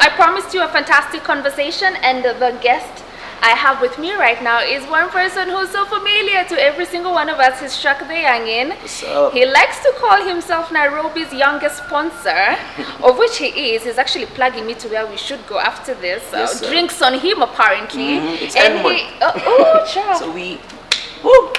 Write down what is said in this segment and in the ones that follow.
I promised you a fantastic conversation, and the guest I have with me right now is one person who's so familiar to every single one of us. He's Shaq the Youngin. What's up? He likes to call himself Nairobi's youngest sponsor, of which he is. He's actually plugging me to where we should go after this. Yes, drinks on him, apparently. It's and N1. he, oh, sure. So we, woo.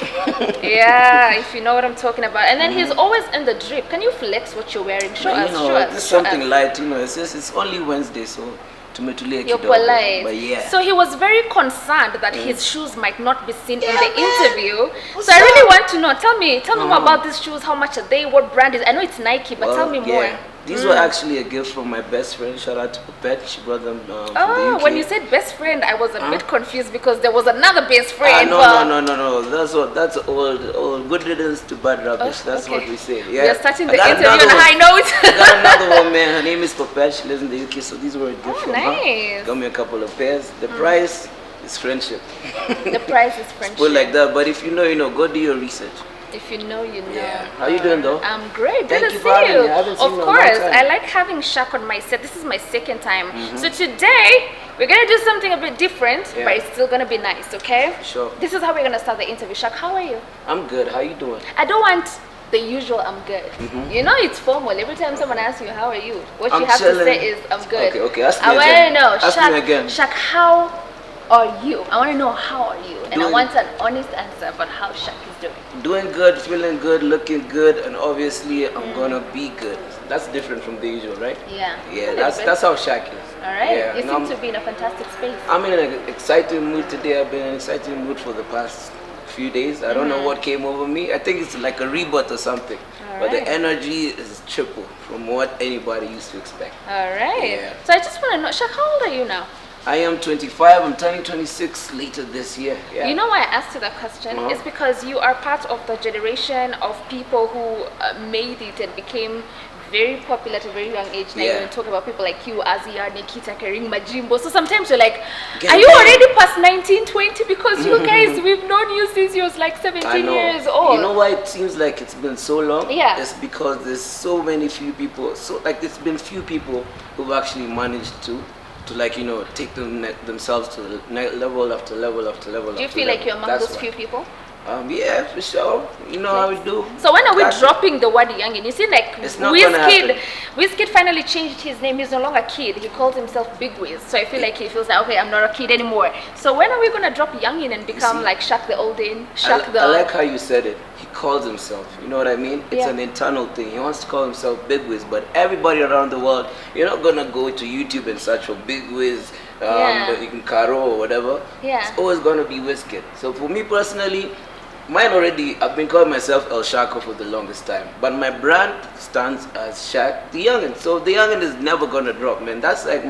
Yeah, if you know what I'm talking about. And then he's always in the drip. Can you flex what you're wearing? Show us, show us. This is something light, it's only Wednesday, so you're polite. But yeah. So he was very concerned that his shoes might not be seen in the interview. So I really want to know. Tell me more about these shoes. How much are they? What brand is? I know it's Nike, but tell me more. These were actually a gift from my best friend. Shout out to Pepet. She brought them from the UK. When you said best friend, I was a bit confused because there was another best friend. No. That's old good riddance to bad rubbish. That's what we say. Yeah. We are starting the interview on a high note. I got another one, man. Her name is Pepet. She lives in the UK, so these were a gift from her. Got me a couple of pairs. The price is friendship. The price is friendship. Put like that. But if you know, you know. Go do your research. If you know, you know. Yeah. How you doing though? I'm great. Thank Good you to for see having you. me. I haven't seen Of you in a course. long time. I like having Shaq on my set. This is my second time. So today we're gonna do something a bit different, but it's still gonna be nice, okay? Sure. This is how we're gonna start the interview. Shaq, how are you? I'm good. How you doing? I don't want the usual I'm good. You know it's formal. Every time someone asks you how are you, what you have to say is I'm good. Okay, ask me I again. want to know, Ask me again. Shaq, how are you? I want to know how are you, and I want an honest answer about how Shaq is doing. Doing good, feeling good, looking good, and obviously I'm gonna be good. That's different from the usual, right? Yeah. Yeah, that's how Shaq is. All right. Yeah, you seem to be in a fantastic space. I'm in an exciting mood today. I've been in an exciting mood for the past few days. I don't know what came over me. I think it's like a rebirth or something. But the energy is triple from what anybody used to expect. All right. Yeah. So I just want to know, Shaq, how old are you now? I am 25. I'm turning 26 later this year. Yeah. You know why I asked you that question? It's because you are part of the generation of people who made it and became very popular at a very young age. Now you talk about people like you, Azia, Nikita, Kering, Majimbo. So sometimes you're like, are you already past 19, 20? Because you guys, we've known you since you was like 17 years old. You know why it seems like it's been so long? Yeah. It's because there's so many few people. So like it's been few people who've actually managed to like, you know, take themselves to level after level after level. Do you feel like you're among those few people? Yeah, for sure. You know how we do. So when are we dropping the word Youngin? You see, like Wizkid finally changed his name. He's no longer Kid. He calls himself Big Wiz. So I feel like he feels like, okay, I'm not a kid anymore. So when are we gonna drop Youngin and become like Shaq the Olden? I like how you said it. He calls himself. You know what I mean? It's an internal thing. He wants to call himself Big Wiz, but everybody around the world, you're not gonna go to YouTube and search for Big Wiz, you can Karo or whatever. Yeah. It's always gonna be Wizkid. So for me personally, I've been calling myself El Shako for the longest time, but my brand stands as Shaq the Youngin. So the Youngin is never gonna drop, man. That's like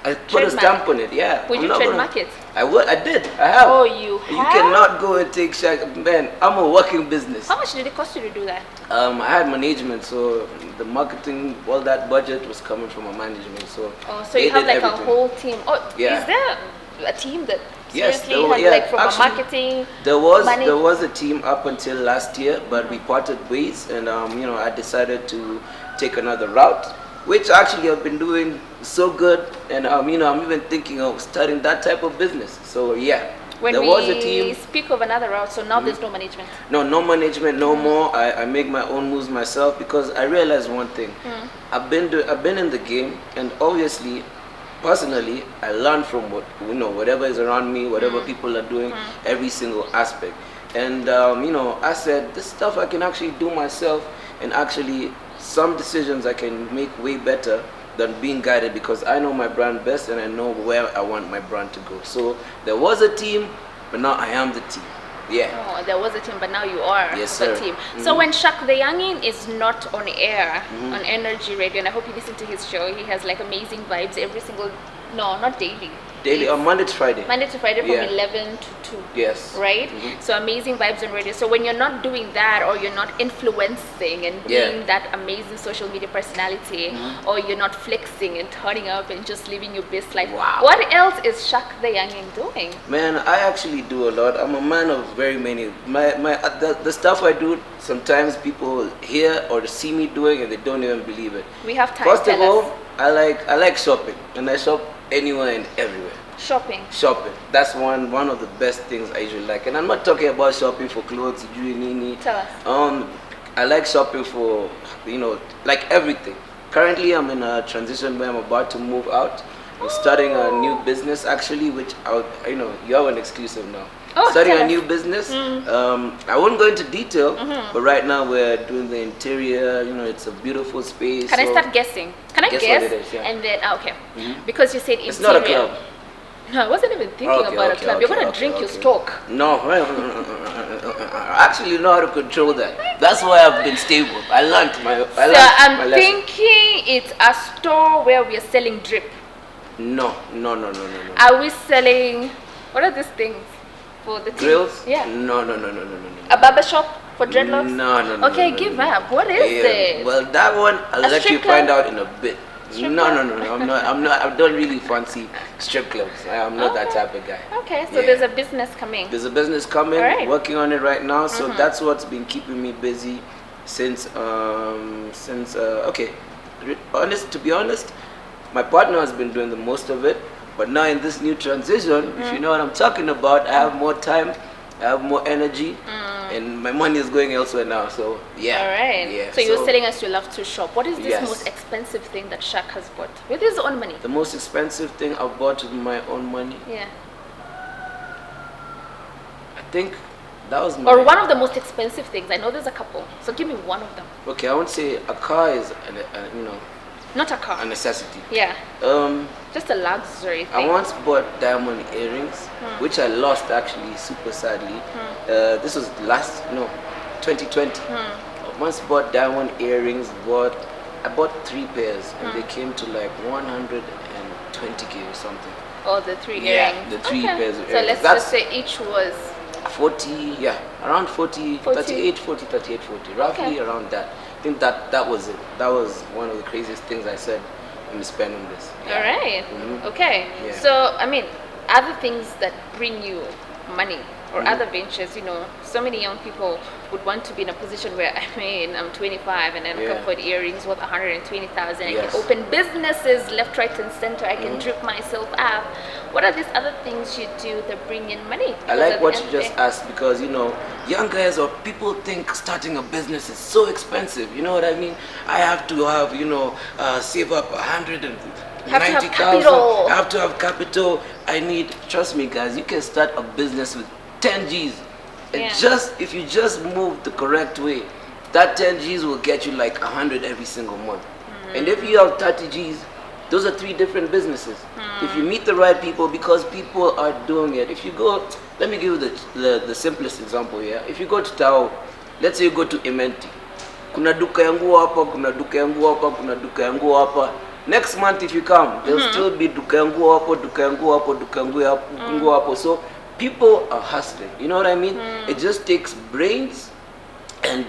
I put a stamp on it, yeah. Would you trademark it? I would, I did, I have. Oh, you have? You cannot go and take Shaq, man. I'm a working business. How much did it cost you to do that? I had management, so the marketing, all that budget was coming from my management. So so you have like a whole team. Oh, yeah. Is there a team that Yes, seriously had like from a marketing? There was a team up until last year, but we parted ways, and you know, I decided to take another route, which actually I've been doing so good, and you know, I'm even thinking of starting that type of business. So yeah. When there was a team. Speak of another route, so now there's no management. No management, no more. I make my own moves myself because I realized one thing. I've been in the game, and obviously, personally, I learn from whatever is around me, whatever people are doing, every single aspect. And you know, I said this stuff I can actually do myself, and actually some decisions I can make way better than being guided, because I know my brand best and I know where I want my brand to go. So there was a team, but now I am the team. Yeah. Oh, there was a team, but now you are the team. So when Shaq the Youngin is not on air on Energy Radio, and I hope you listen to his show, he has like amazing vibes every single, not daily. Daily, on Monday to Friday. Monday to Friday from 11 to 2. Yes. Right? So amazing vibes on radio. So when you're not doing that, or you're not influencing and being that amazing social media personality, or you're not flexing and turning up and just living your best life, what else is Shaq the Youngin doing? Man, I actually do a lot. I'm a man of very many. The stuff I do, sometimes people hear or see me doing and they don't even believe it. We have time. First of all, I like shopping, and I shop anywhere and everywhere. Shopping. Shopping. That's one of the best things I usually like. And I'm not talking about shopping for clothes, jewelry. Tell us. I like shopping for, like everything. Currently, I'm in a transition where I'm about to move out. I'm starting a new business actually, which you have an exclusive now. Starting a new business. I won't go into detail, but right now we're doing the interior. It's a beautiful space. Can I start guessing? Can I guess? What it is, yeah. And then okay, because you said interior. It's not a club. No, I wasn't even thinking about a club. You're gonna drink your stock. No, I actually know how to control that. That's why I've been stable. I learned my I'm lesson. thinking it's a store where we are selling drip. No. Are we selling? What are these things for the grills? Yeah. No. A barber shop for dreadlocks? No. Okay, give up. What is it? Well, that one I'll let you find out in a bit. No. I'm not. I don't really fancy strip clubs. I'm not that type of guy. Okay, so there's a business coming. There's a business coming. Right. Working on it right now. So that's what's been keeping me busy since. Okay, to be honest, my partner has been doing the most of it. But now in this new transition, if you know what I'm talking about, I have more time. I have more energy, and my money is going elsewhere now. So yeah. All right. Yeah. So you're telling us you love to shop. What is this Yes. most expensive thing that Shaq has bought with his own money? The most expensive thing I've bought with my own money. Yeah. I think that was my. Or one of the most expensive things. I know there's a couple. So give me one of them. Okay, I won't say a car is Not a car. a necessity. Yeah. Just a luxury thing. I once bought diamond earrings, which I lost actually super sadly. This was 2020. I once bought diamond earrings. I bought 3 pairs, and they came to like 120k or something. Oh, the 3 Yeah, earrings. the 3 pairs of So earrings. let's just say each was 40, around 40, 38, 40, roughly Okay. around that. I think that was it. That was one of the craziest things I said when we spent on this. all right. Okay. Yeah. So I mean, other things that bring you money or other ventures, so many young people would want to be in a position where I'm 25 and I can afford earrings worth 120,000. I can open businesses left, right, and center. I can drip myself up. What are these other things you do that bring in money? I like what you just asked because young guys or people think starting a business is so expensive. You know what I mean? I have to have save up 190,000. I have to have capital. Trust me, guys. You can start a business with 10 G's. And if you just move the correct way, that 10 G's will get you like 100 every single month. And if you have 30 G's, those are 3 different businesses. If you meet the right people, because people are doing it. If you go, let me give you the simplest example here. If you go to Tao, let's say you go to Imenti. Kuna duka yangu hapa, kuna duka yangu hapa, kuna duka yangu hapa. Next month if you come, there'll still be duka yangu hapo, duka yangu hapo, duka yangu hapo. So people are hustling. You know what I mean? It just takes brains and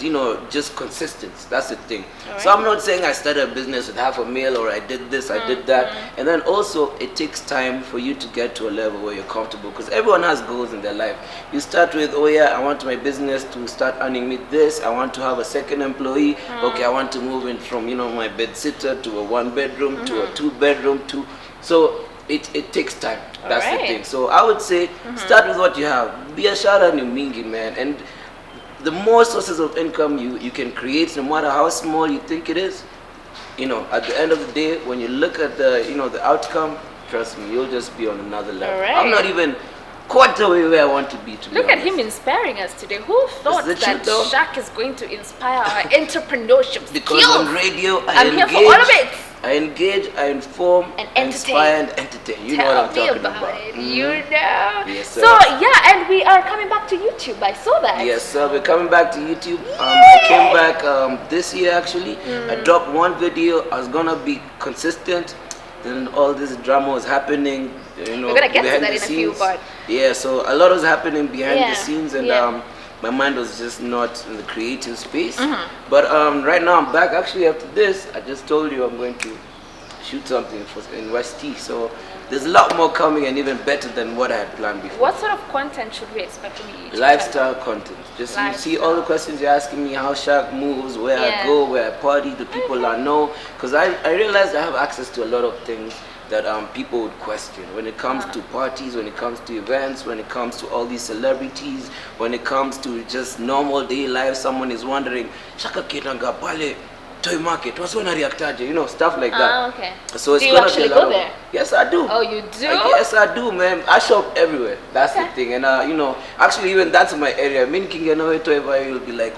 just consistency. That's the thing. Right. So I'm not saying I started a business with $500,000 or I did this, I did that. And then also it takes time for you to get to a level where you're comfortable, because everyone has goals in their life. You start with, I want my business to start earning me this. I want to have a second employee. Okay, I want to move in from my bed sitter to a 1-bedroom to a 2-bedroom to. So it takes time. That's the thing. So I would say start with what you have. Biashara ni mingi, man. And the more sources of income you can create, no matter how small you think it is, at the end of the day, when you look at the outcome, trust me, you'll just be on another level. Right. I'm not even quarter way where I want to be. Look at him inspiring us today. Who thought that Shaq is going to inspire our entrepreneurship Because skills? on radio, I'm here for all of it. I engage, I inform, and inspire and entertain. You know what I'm talking about. Yes, sir. So and we are coming back to YouTube. I saw that. Yes, sir. We're coming back to YouTube. I came back this year actually. I dropped 1 video. I was gonna be consistent. Then all this drama was happening. We're gonna get to that in a few, but yeah. So a lot was happening behind the scenes, and my mind was just not in the creative space. But right now I'm back. Actually, after this, I just told you I'm going to shoot something in West T. So there's a lot more coming and even better than what I had planned before. What sort of content should we expect from you? Lifestyle content. Just you see all the questions you're asking me, how Shaq moves, where I go, where I party, the people I know. Because I realized I have access to a lot of things that people would question when it comes to parties, when it comes to events, when it comes to all these celebrities, when it comes to just normal day life. Someone is wondering, Shaka Kenanga Pale toy market, what's when I reacted, you know, stuff like that. Okay. So it's do you actually go there? Yes, I do. Oh, you do? Yes, I do, man. I shop everywhere. That's the thing. And you know, actually even that's my area. Me King you'll be like,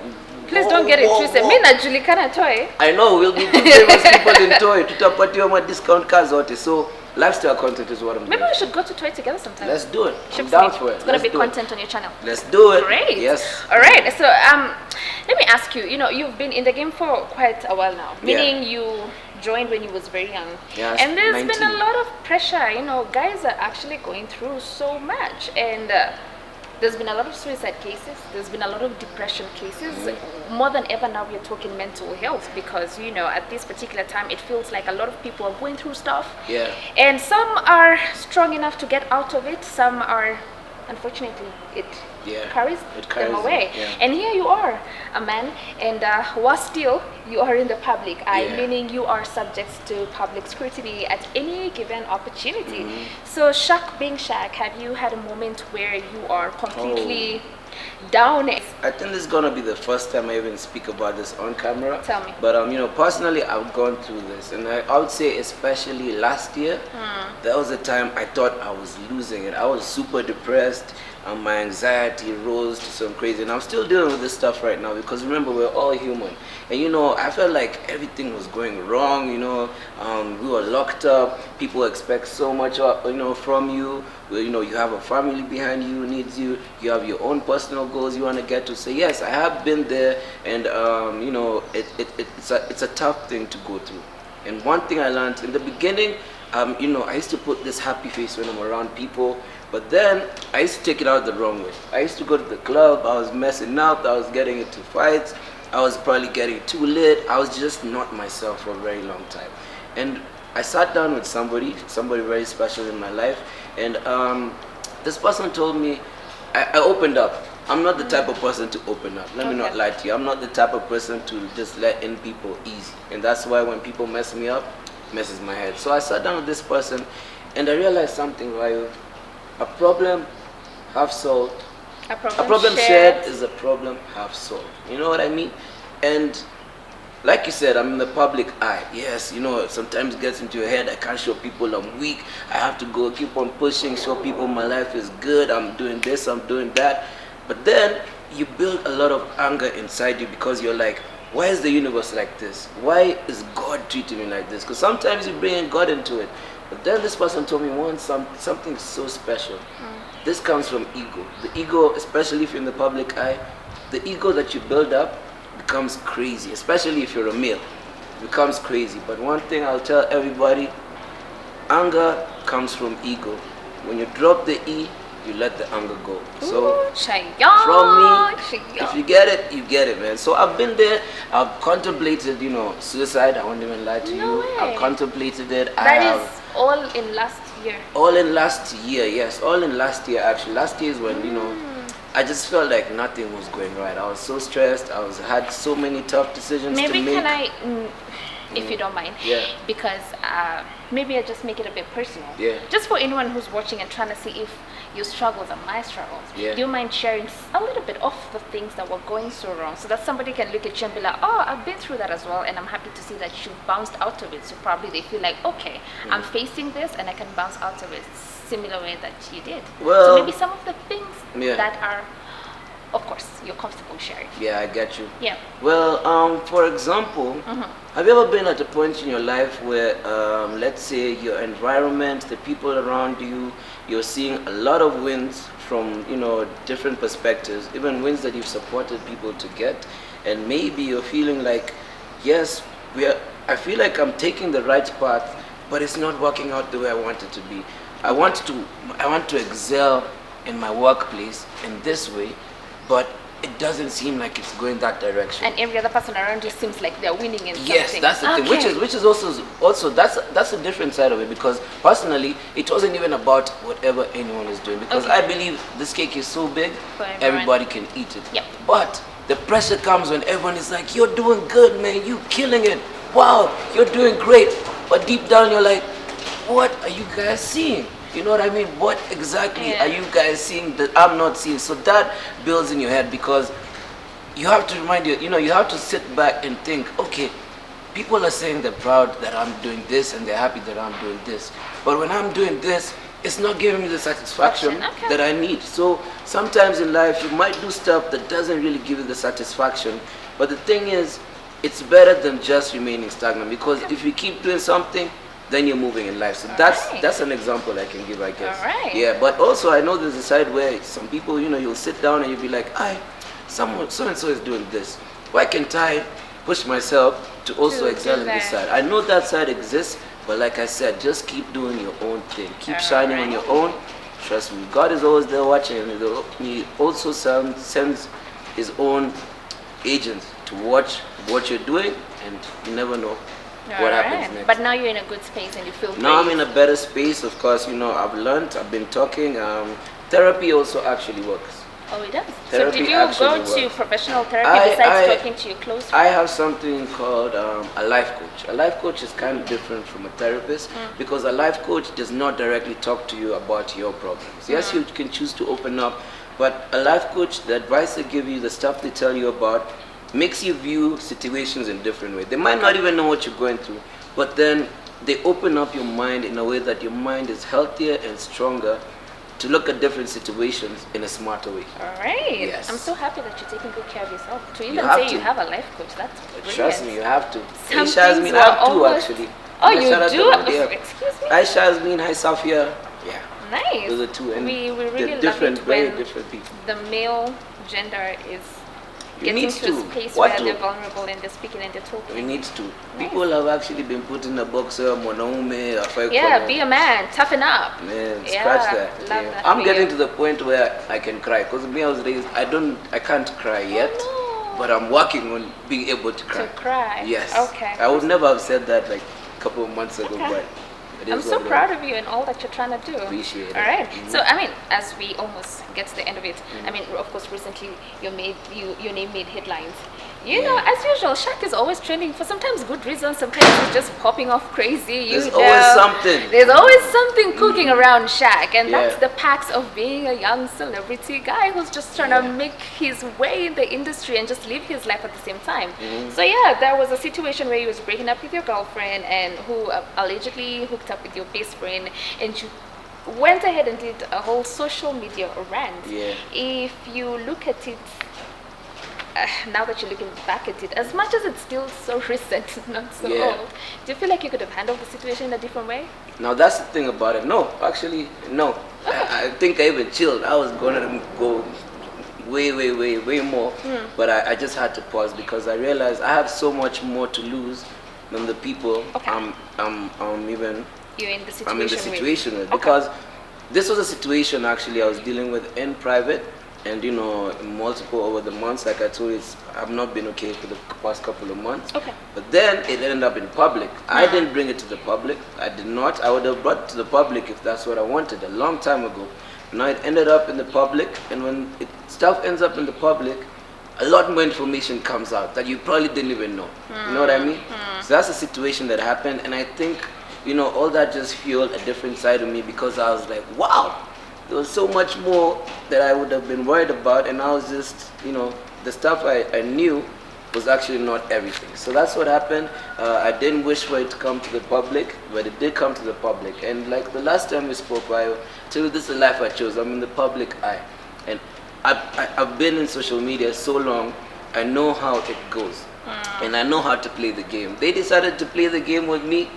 please don't get it twisted. Me na Julie kana toy. I know, we'll be famous people in toy. Tutapati my discount cars out. So lifestyle content is what I'm doing. Maybe we should go to toy together sometime. Let's do it. I'm down for it. It's gonna be content on your channel. Let's do it. Great. Yes. All right. So let me ask you. You know, you've been in the game for quite a while now. Meaning you joined when you was very young. Yeah, and there's 19. been a lot of pressure. You know, guys are actually going through so much, and there's been a lot of suicide cases. There's been a lot of depression cases. More than ever now, we're talking mental health because, you know, at this particular time, it feels like a lot of people are going through stuff. Yeah. And some are strong enough to get out of it. Some are, unfortunately, it carries them away. Yeah. And here you are, a man, and while still you are in the public eye, meaning you are subject to public scrutiny at any given opportunity. So Shaq being Shaq, have you had a moment where you are completely down? I think this is gonna be the first time I even speak about this on camera. Tell me. But you know, personally, I've gone through this, and I would say, especially last year, that was the time I thought I was losing it. I was super depressed. My anxiety rose to some crazy, and I'm still dealing with this stuff right now because remember, we're all human. And you know, I felt like everything was going wrong. You know, we were locked up. People expect so much, you know, from you. You know, you have a family behind you who needs you. You have your own personal goals you want to get to. So yes, I have been there, and you know, it's a tough thing to go through. And one thing I learned in the beginning, you know, I used to put this happy face when I'm around people. But then I used to take it out the wrong way. I used to go to the club, I was messing up, I was getting into fights, I was probably getting too lit. I was just not myself for a very long time. And I sat down with somebody very special in my life, and this person told me, I opened up. I'm not the type of person to open up. Let me not lie to you. I'm not the type of person to just let in people easy. And that's why when people mess me up, it messes my head. So I sat down with this person, and I realized something, right? A problem half solved. A problem shared is a problem half solved. You know what I mean? And like you said, I'm in the public eye. Yes, you know, sometimes it gets into your head. I can't show people I'm weak. I have to go keep on pushing, show people my life is good. I'm doing this, I'm doing that. But then you build a lot of anger inside you because you're like, why is the universe like this? Why is God treating me like this? Because sometimes you bring God into it. But then this person told me once something so special. This comes from ego. The ego, especially if you're in the public eye, the ego that you build up becomes crazy, especially if you're a male. It becomes crazy. But one thing I'll tell everybody, anger comes from ego. When you drop the E, you let the anger go. So from me, if you get it, you get it, man. So I've been there. I've contemplated, you know, suicide. I won't even lie to you. I've contemplated it. That is all in last year. All in last year, yes. All in last year, actually. Last year is when, you know, I just felt like nothing was going right. I was so stressed. Had so many tough decisions to make. Maybe can I, if you don't mind? Yeah. Because maybe I just make it a bit personal. Yeah. Just for anyone who's watching and trying to see if your struggles are my struggles. Yeah. Do you mind sharing a little bit of the things that were going so wrong so that somebody can look at you and be like, oh, I've been through that as well, and I'm happy to see that you've bounced out of it. So probably they feel like, okay, I'm facing this and I can bounce out of it similar way that you did. Well, so maybe some of the things that are, of course, you're comfortable sharing. Yeah, I get you. Yeah. Well, for example, have you ever been at a point in your life where, let's say, your environment, the people around you, you're seeing a lot of wins from, you know, different perspectives, even wins that you've supported people to get, and maybe you're feeling like, yes, I feel like I'm taking the right path, but it's not working out the way I want it to be. I want to excel in my workplace in this way, but it doesn't seem like it's going that direction. And every other person around you seems like they're winning in something. Yes, that's the thing. Which is also that's a different side of it, because personally it wasn't even about whatever anyone is doing, because I believe this cake is so big everybody can eat it. Yep. But the pressure comes when everyone is like, you're doing good, man, you killing it, wow, you're doing great. But deep down you're like, what are you guys seeing? You know what I mean? What exactly are you guys seeing that I'm not seeing? So that builds in your head, because you have to remind you know, you have to sit back and think, okay, people are saying they're proud that I'm doing this and they're happy that I'm doing this. But when I'm doing this, it's not giving me the satisfaction that I need. So sometimes in life, you might do stuff that doesn't really give you the satisfaction. But the thing is, it's better than just remaining stagnant, because if you keep doing something, then you're moving in life. So that's an example I can give, I guess. Yeah, but also I know there's a side where some people, you know, you'll sit down and you'll be like, someone so and so is doing this. Why can't I push myself to also excel in this side? I know that side exists, but like I said, just keep doing your own thing. Keep shining on your own. Trust me, God is always there watching, and He also sends His own agents to watch what you're doing, and you never know what happens next. But now you're in a good space and you feel Now I'm in a better space, of course. You know, I've been talking. Therapy also actually works. Oh, it does. Therapy so did you go to professional therapy besides talking to your close friends? I have something called a life coach. A life coach is kind of different from a therapist, because a life coach does not directly talk to you about your problems. Yes, you can choose to open up, but a life coach, the advice they give you, the stuff they tell you about, makes you view situations in different ways. They might not even know what you're going through, but then they open up your mind in a way that your mind is healthier and stronger to look at different situations in a smarter way. All right. Yes. I'm so happy that you're taking good care of yourself. To even say you have a life coach, that's brilliant. Trust me, you have to. Some Shazmin, I have two actually. Oh, you do? Excuse me? Hi Shazmin, hi Safia. Yeah. Nice. Those are two. And we really different, love it very when different people. the male gender is getting to a space What where to? they're vulnerable and they're speaking and they're talking. We need to. People have actually been put in a boxer, monaume, yeah, be a man, toughen up. Man, Yeah, scratch that. love Yeah. that I'm for getting you. to the point where I can cry, because me, I was raised, I can't cry yet, no. but I'm working on being able to cry. To cry. Yes. Okay. I would never have said that like a couple of months ago, but it is I'm so proud of you and all that you're trying to do. Appreciate it. All right. So I mean, as we almost get to the end of it, I mean, of course, recently your name made headlines. You know, as usual, Shaq is always trending for sometimes good reasons. Sometimes he's just popping off crazy. There's always something. There's always something cooking around Shaq, and that's the perks of being a young celebrity guy who's just trying to make his way in the industry and just live his life at the same time. So yeah, there was a situation where he was breaking up with your girlfriend and who allegedly hooked up with your best friend, and you went ahead and did a whole social media rant. Yeah. If you look at it, now that you're looking back at it, as much as it's still so recent, not so old, do you feel like you could have handled the situation in a different way? Now that's the thing about it. No, actually, no. I think I even chilled. I was going to go way more, but I just had to pause, because I realized I have so much more to lose than the people I'm in the situation with. Because this was a situation actually I was dealing with in private, and you know, multiple over the months. Like I told you, I've not been okay for the past couple of months. But then it ended up in public. I didn't bring it to the public. I did not. I would have brought it to the public if that's what I wanted a long time ago. Now it ended up in the public, and when stuff ends up in the public, a lot more information comes out that you probably didn't even know. You know what I mean? So that's the situation that happened, and I think, you know, all that just fueled a different side of me, because I was like, wow, there was so much more that I would have been worried about, and I was just, you know, the stuff I knew was actually not everything. So that's what happened. I didn't wish for it to come to the public, but it did come to the public. And like the last time we spoke, I tell you, this is the life I chose. I'm in the public eye, and I've been in social media so long, I know how it goes, and I know how to play the game. They decided to play the game with me.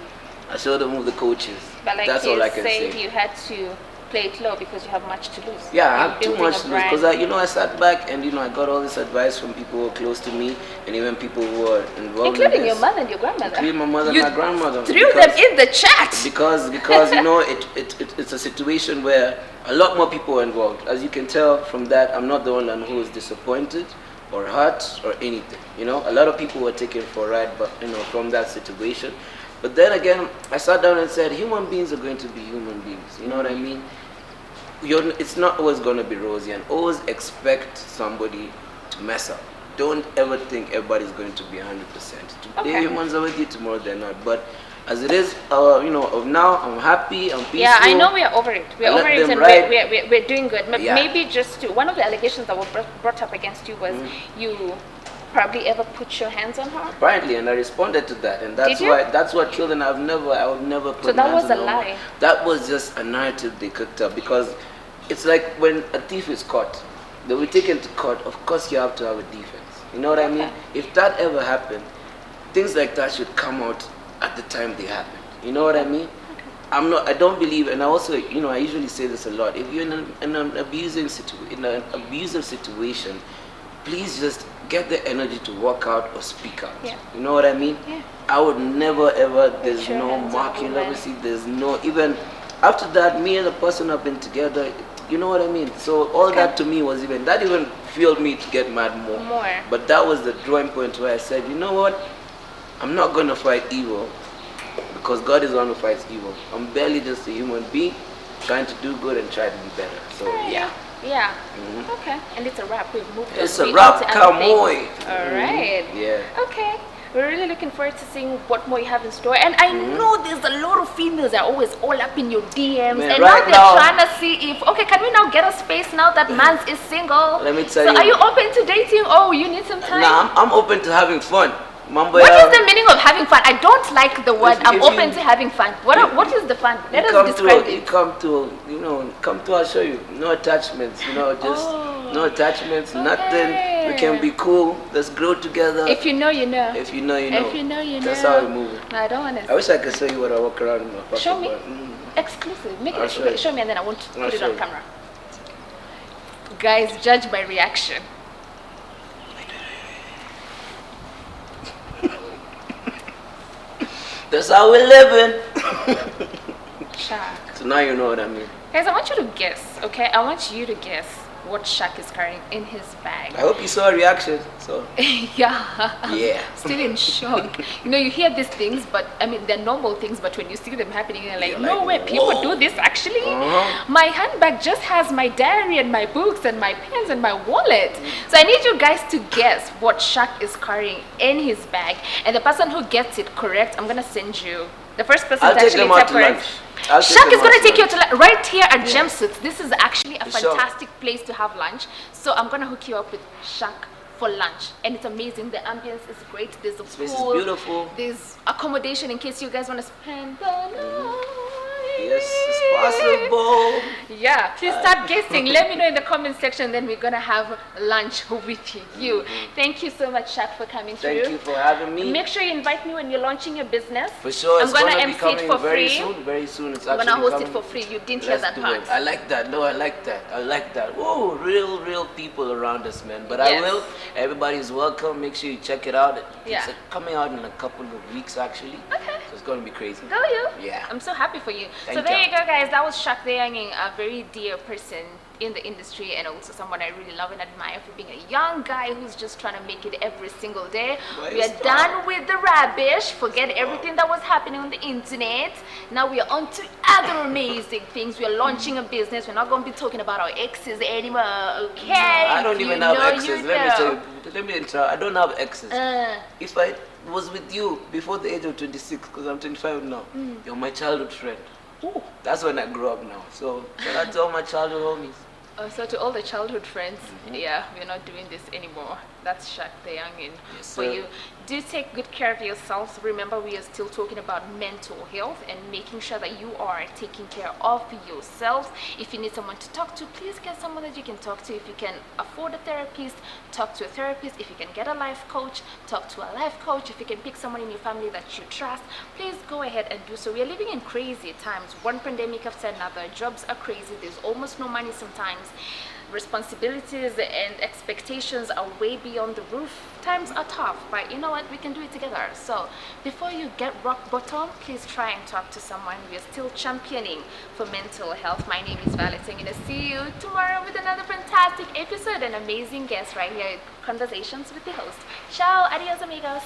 I showed them who the coach is. But like that's all I can say. You had to play it low because you have much to lose. Yeah, I You're have too building much a to lose brand. because I sat back and I got all this advice from people who are close to me and even people who are involved Including in your this. mother and your grandmother. Including my mother You and my grandmother. threw them in the chat. Because it's a situation where a lot more people are involved. As you can tell from that, I'm not the one who is disappointed or hurt or anything. A lot of people were taken for a ride, but from that situation. But then again, I sat down and said, human beings are going to be human beings. You know what I mean? It's not always going to be rosy, and always expect somebody to mess up. Don't ever think everybody's going to be 100%. Today humans are with you, tomorrow they're not. But as it is, of now, I'm happy, I'm peaceful. Yeah, I know we are over it. We're over it, and we're doing good. Yeah. Maybe just one of the allegations that were brought up against you was you probably ever put your hands on her. Apparently, and I responded to that, and that's what killed. And I would never put. So that was a on lie. her. That was just a narrative they cooked up, because it's like when a thief is caught, they will take him to court. Of course, you have to have a defense. You know what I mean? If that ever happened, things like that should come out at the time they happen. You know what I mean? I don't believe, and I also, I usually say this a lot. If you're in an abusive situation, please just get the energy to walk out or speak out. Yeah. You know what I mean? Yeah. I would never ever. There's your no hands on marking, women. obviously. There's no even after that. Me and the person have been together. You know what I mean? So all that to me was even fueled me to get mad more. But that was the drawing point where I said, you know what? I'm not going to fight evil, because God is the one who fights evil. I'm barely just a human being trying to do good and try to be better. So yeah. Yeah. Okay. And it's a wrap. We've moved on. It's a wrap, Kamoy. All right. Yeah. Okay. We're really looking forward to seeing what more you have in store. And I know there's a lot of females that are always all up in your DMs. Man, and right now they're trying to see if, can we now get a space now that Mans is single? Let me tell so you. are you open to dating? Oh, you need some time? Nah, I'm open to having fun. What is the meaning of having fun? I don't like the word. I'm open to having fun. What is the fun? Let us describe it. You come to, I'll show you. No attachments, just no attachments, nothing. We can be cool. Let's grow together. If you know, you know. If you know, you know. If you know, you know. That's how we move it. No, I don't want to. I wish I could show you what I walk around in my pocket. Show me. Exclusive. Make it. Show me, and then I won't put it on camera. Guys, judge by reaction. That's how we living. Shaq. So now you know what I mean. Guys, I want you to guess, okay? I want you to guess what Shaq is carrying in his bag. I hope you saw a reaction. So Yeah. Still in shock. You hear these things, but they're normal things, but when you see them happening, you're like, no way, people do this actually? My handbag just has my diary and my books and my pens and my wallet. So I need you guys to guess what Shaq is carrying in his bag. And the person who gets it correct, I'm gonna send you the first person to actually tap correct. Shaq is going to take you to right here at Gemsuits. This is actually a fantastic place to have lunch. So I'm going to hook you up with Shaq for lunch. And it's amazing. The ambience is great. There's a pool. This is beautiful. There's accommodation in case you guys want to spend the night. Yes, it's possible. Yeah, please start guessing. Let me know in the comment section. Then we're going to have lunch with you. Thank you so much, Shaq, for coming through. Thank you for having me. Make sure you invite me when you're launching your business. For sure. I'm going to MC it for very free. soon. Very soon. It's I'm actually going to host it for free. You didn't hear that part. I like that. No, I like that. I like that. Whoa, real people around us, man. But Yes. I will. Everybody's welcome. Make sure you check it out. Yeah. It's coming out in a couple of weeks, actually. Okay. So it's going to be crazy. Go you. Yeah. I'm so happy for you. Thank so there you. you go, guys. That was Shaq the Youngin, a very dear person in the industry, and also someone I really love and admire for being a young guy who's just trying to make it every single day. We are done with the rubbish. Forget everything that was happening on the internet. Now we are on to other amazing things. We are launching a business. We're not going to be talking about our exes anymore, okay? I don't even have exes. Let me tell you. I don't have exes. If I was with you before the age of 26, because I'm 25 now, you're my childhood friend. Ooh. That's when I grew up now. So shout out to all my childhood homies. So to all the childhood friends, yeah, we're not doing this anymore. That's Shaq the Youngin Yes, for sir. you. Do take good care of yourselves. Remember, we are still talking about mental health and making sure that you are taking care of yourselves. If you need someone to talk to, please get someone that you can talk to. If you can afford a therapist, talk to a therapist. If you can get a life coach, talk to a life coach. If you can pick someone in your family that you trust, please go ahead and do so. We are living in crazy times. One pandemic after another. Jobs are crazy. There's almost no money sometimes. Responsibilities and expectations are way beyond the roof. Times are tough, but you know what? We can do it together. So before you get rock bottom, please try and talk to someone. We are still championing for mental health. My name is Violet. I'm going to see you tomorrow with another fantastic episode and amazing guest right here at Conversations with the host. Ciao, adios amigos.